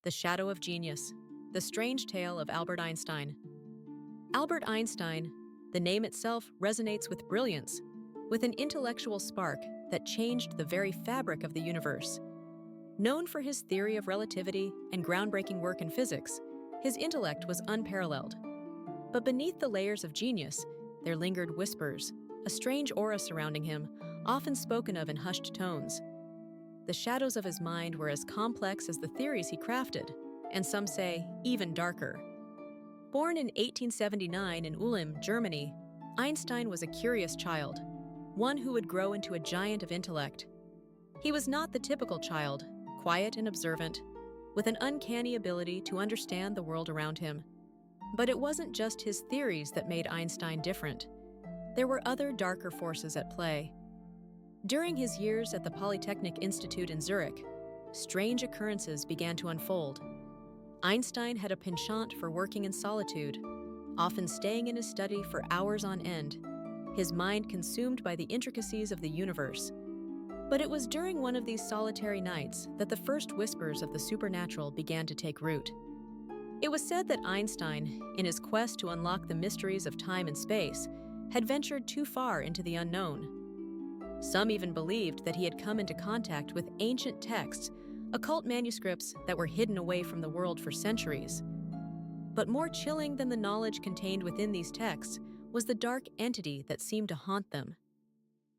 The Shadow of Genius, The Strange Tale of Albert Einstein. Albert Einstein, the name itself resonates with brilliance, with an intellectual spark that changed the very fabric of the universe. Known for his theory of relativity and groundbreaking work in physics, his intellect was unparalleled. But beneath the layers of genius, there lingered whispers, a strange aura surrounding him, often spoken of in hushed tones. The shadows of his mind were as complex as the theories he crafted, and some say, even darker. Born in 1879 in Ulm, Germany, Einstein was a curious child, one who would grow into a giant of intellect. He was not the typical child, quiet and observant, with an uncanny ability to understand the world around him. But it wasn't just his theories that made Einstein different. There were other darker forces at play. During his years at the Polytechnic Institute in Zurich, strange occurrences began to unfold. Einstein had a penchant for working in solitude, often staying in his study for hours on end, his mind consumed by the intricacies of the universe. But it was during one of these solitary nights that the first whispers of the supernatural began to take root. It was said that Einstein, in his quest to unlock the mysteries of time and space, had ventured too far into the unknown. Some even believed that he had come into contact with ancient texts, occult manuscripts that were hidden away from the world for centuries. But more chilling than the knowledge contained within these texts was the dark entity that seemed to haunt them.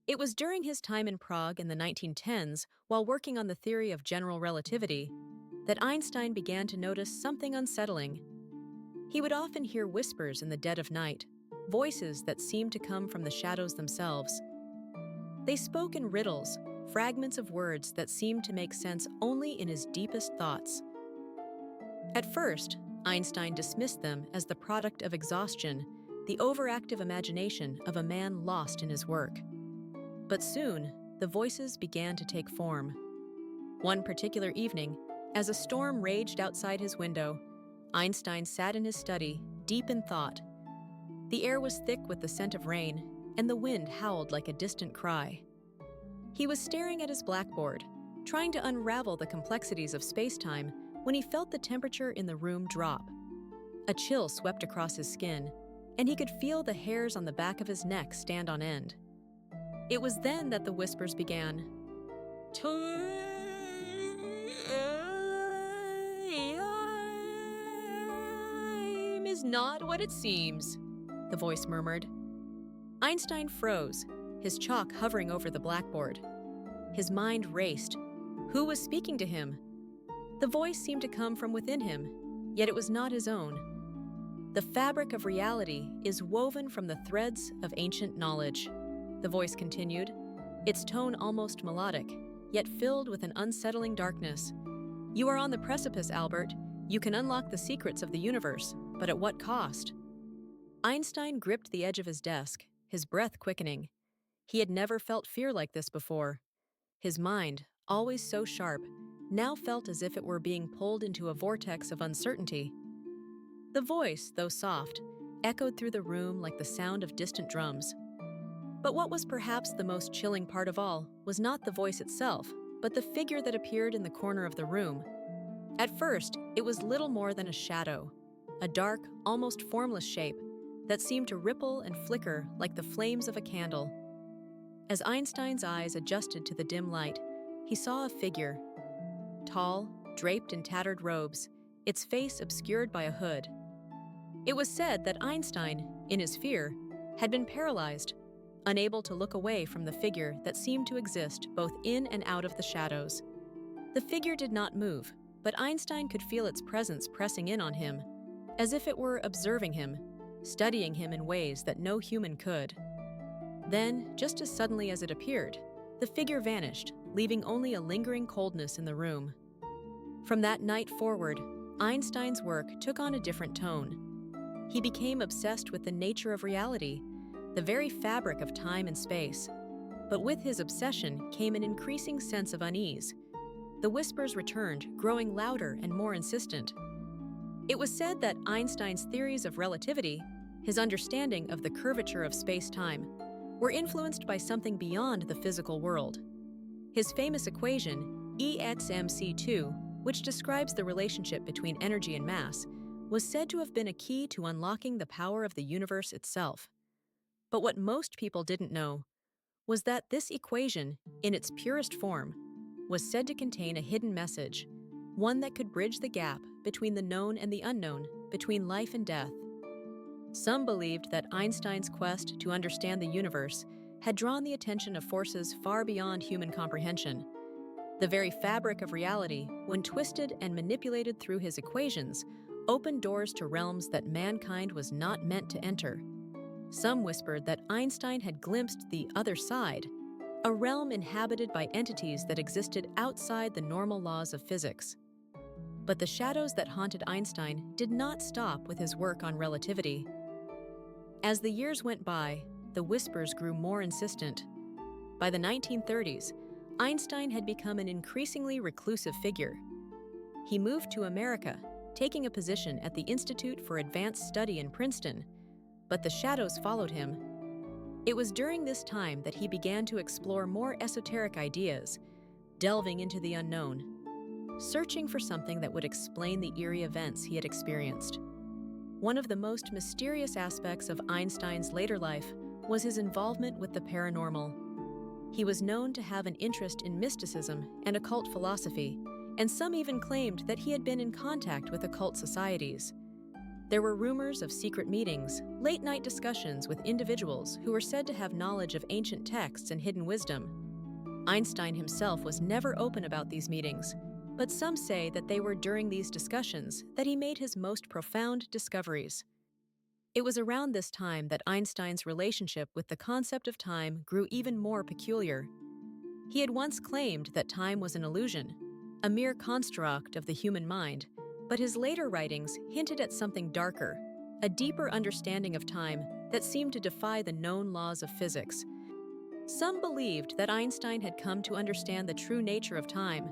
It was during his time in Prague in the 1910s, while working on the theory of general relativity, that Einstein began to notice something unsettling. He would often hear whispers in the dead of night, voices that seemed to come from the shadows themselves. They spoke in riddles, fragments of words that seemed to make sense only in his deepest thoughts. At first, Einstein dismissed them as the product of exhaustion, the overactive imagination of a man lost in his work. But soon, the voices began to take form. One particular evening, as a storm raged outside his window, Einstein sat in his study, deep in thought. The air was thick with the scent of rain, and the wind howled like a distant cry. He was staring at his blackboard, trying to unravel the complexities of space-time when he felt the temperature in the room drop. A chill swept across his skin, and he could feel the hairs on the back of his neck stand on end. It was then that the whispers began. Time is not what it seems, the voice murmured. Einstein froze, his chalk hovering over the blackboard. His mind raced. Who was speaking to him? The voice seemed to come from within him, yet it was not his own. The fabric of reality is woven from the threads of ancient knowledge, the voice continued, its tone almost melodic, yet filled with an unsettling darkness. You are on the precipice, Albert. You can unlock the secrets of the universe, but at what cost? Einstein gripped the edge of his desk, his breath quickening. He had never felt fear like this before. His mind, always so sharp, now felt as if it were being pulled into a vortex of uncertainty. The voice, though soft, echoed through the room like the sound of distant drums. But what was perhaps the most chilling part of all was not the voice itself, but the figure that appeared in the corner of the room. At first, it was little more than a shadow, a dark, almost formless shape that seemed to ripple and flicker like the flames of a candle. As Einstein's eyes adjusted to the dim light, he saw a figure. Tall, draped in tattered robes, its face obscured by a hood. It was said that Einstein, in his fear, had been paralyzed, unable to look away from the figure that seemed to exist both in and out of the shadows. The figure did not move, but Einstein could feel its presence pressing in on him, as if it were observing him, studying him in ways that no human could. Then, just as suddenly as it appeared, the figure vanished, leaving only a lingering coldness in the room. From that night forward, Einstein's work took on a different tone. He became obsessed with the nature of reality, the very fabric of time and space. But with his obsession came an increasing sense of unease. The whispers returned, growing louder and more insistent. It was said that Einstein's theories of relativity, his understanding of the curvature of space-time, were influenced by something beyond the physical world. His famous equation, E = mc2, which describes the relationship between energy and mass, was said to have been a key to unlocking the power of the universe itself. But what most people didn't know was that this equation, in its purest form, was said to contain a hidden message, one that could bridge the gap between the known and the unknown, between life and death. Some believed that Einstein's quest to understand the universe had drawn the attention of forces far beyond human comprehension. The very fabric of reality, when twisted and manipulated through his equations, opened doors to realms that mankind was not meant to enter. Some whispered that Einstein had glimpsed the other side, a realm inhabited by entities that existed outside the normal laws of physics. But the shadows that haunted Einstein did not stop with his work on relativity. As the years went by, the whispers grew more insistent. By the 1930s, Einstein had become an increasingly reclusive figure. He moved to America, taking a position at the Institute for Advanced Study in Princeton, but the shadows followed him. It was during this time that he began to explore more esoteric ideas, delving into the unknown, searching for something that would explain the eerie events he had experienced. One of the most mysterious aspects of Einstein's later life was his involvement with the paranormal. He was known to have an interest in mysticism and occult philosophy, and some even claimed that he had been in contact with occult societies. There were rumors of secret meetings, late-night discussions with individuals who were said to have knowledge of ancient texts and hidden wisdom. Einstein himself was never open about these meetings, but some say that they were during these discussions that he made his most profound discoveries. It was around this time that Einstein's relationship with the concept of time grew even more peculiar. He had once claimed that time was an illusion, a mere construct of the human mind, but his later writings hinted at something darker, a deeper understanding of time that seemed to defy the known laws of physics. Some believed that Einstein had come to understand the true nature of time,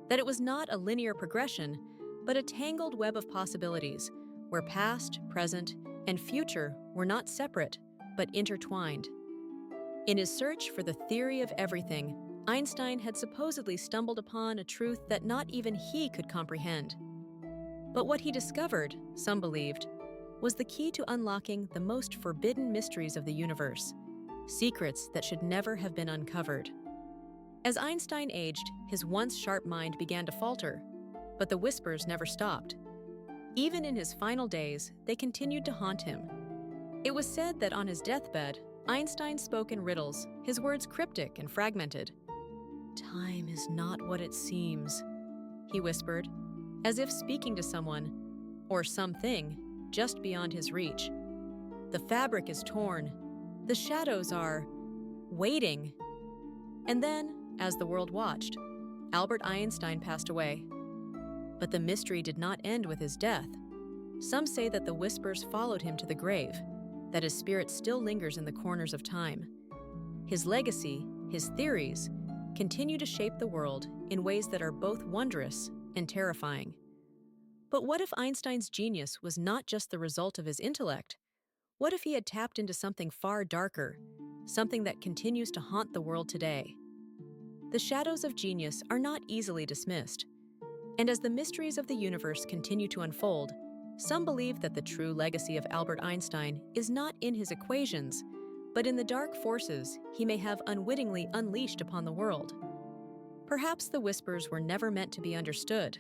that it was not a linear progression, but a tangled web of possibilities, where past, present, and future were not separate, but intertwined. In his search for the theory of everything, Einstein had supposedly stumbled upon a truth that not even he could comprehend. But what he discovered, some believed, was the key to unlocking the most forbidden mysteries of the universe, secrets that should never have been uncovered. As Einstein aged, his once sharp mind began to falter, but the whispers never stopped. Even in his final days, they continued to haunt him. It was said that on his deathbed, Einstein spoke in riddles, his words cryptic and fragmented. "Time is not what it seems," he whispered, as if speaking to someone, or something, just beyond his reach. "The fabric is torn. The shadows are waiting." And then, as the world watched, Albert Einstein passed away. But the mystery did not end with his death. Some say that the whispers followed him to the grave, that his spirit still lingers in the corners of time. His legacy, his theories, continue to shape the world in ways that are both wondrous and terrifying. But what if Einstein's genius was not just the result of his intellect? What if he had tapped into something far darker, something that continues to haunt the world today? The shadows of genius are not easily dismissed. And as the mysteries of the universe continue to unfold, some believe that the true legacy of Albert Einstein is not in his equations, but in the dark forces he may have unwittingly unleashed upon the world. Perhaps the whispers were never meant to be understood,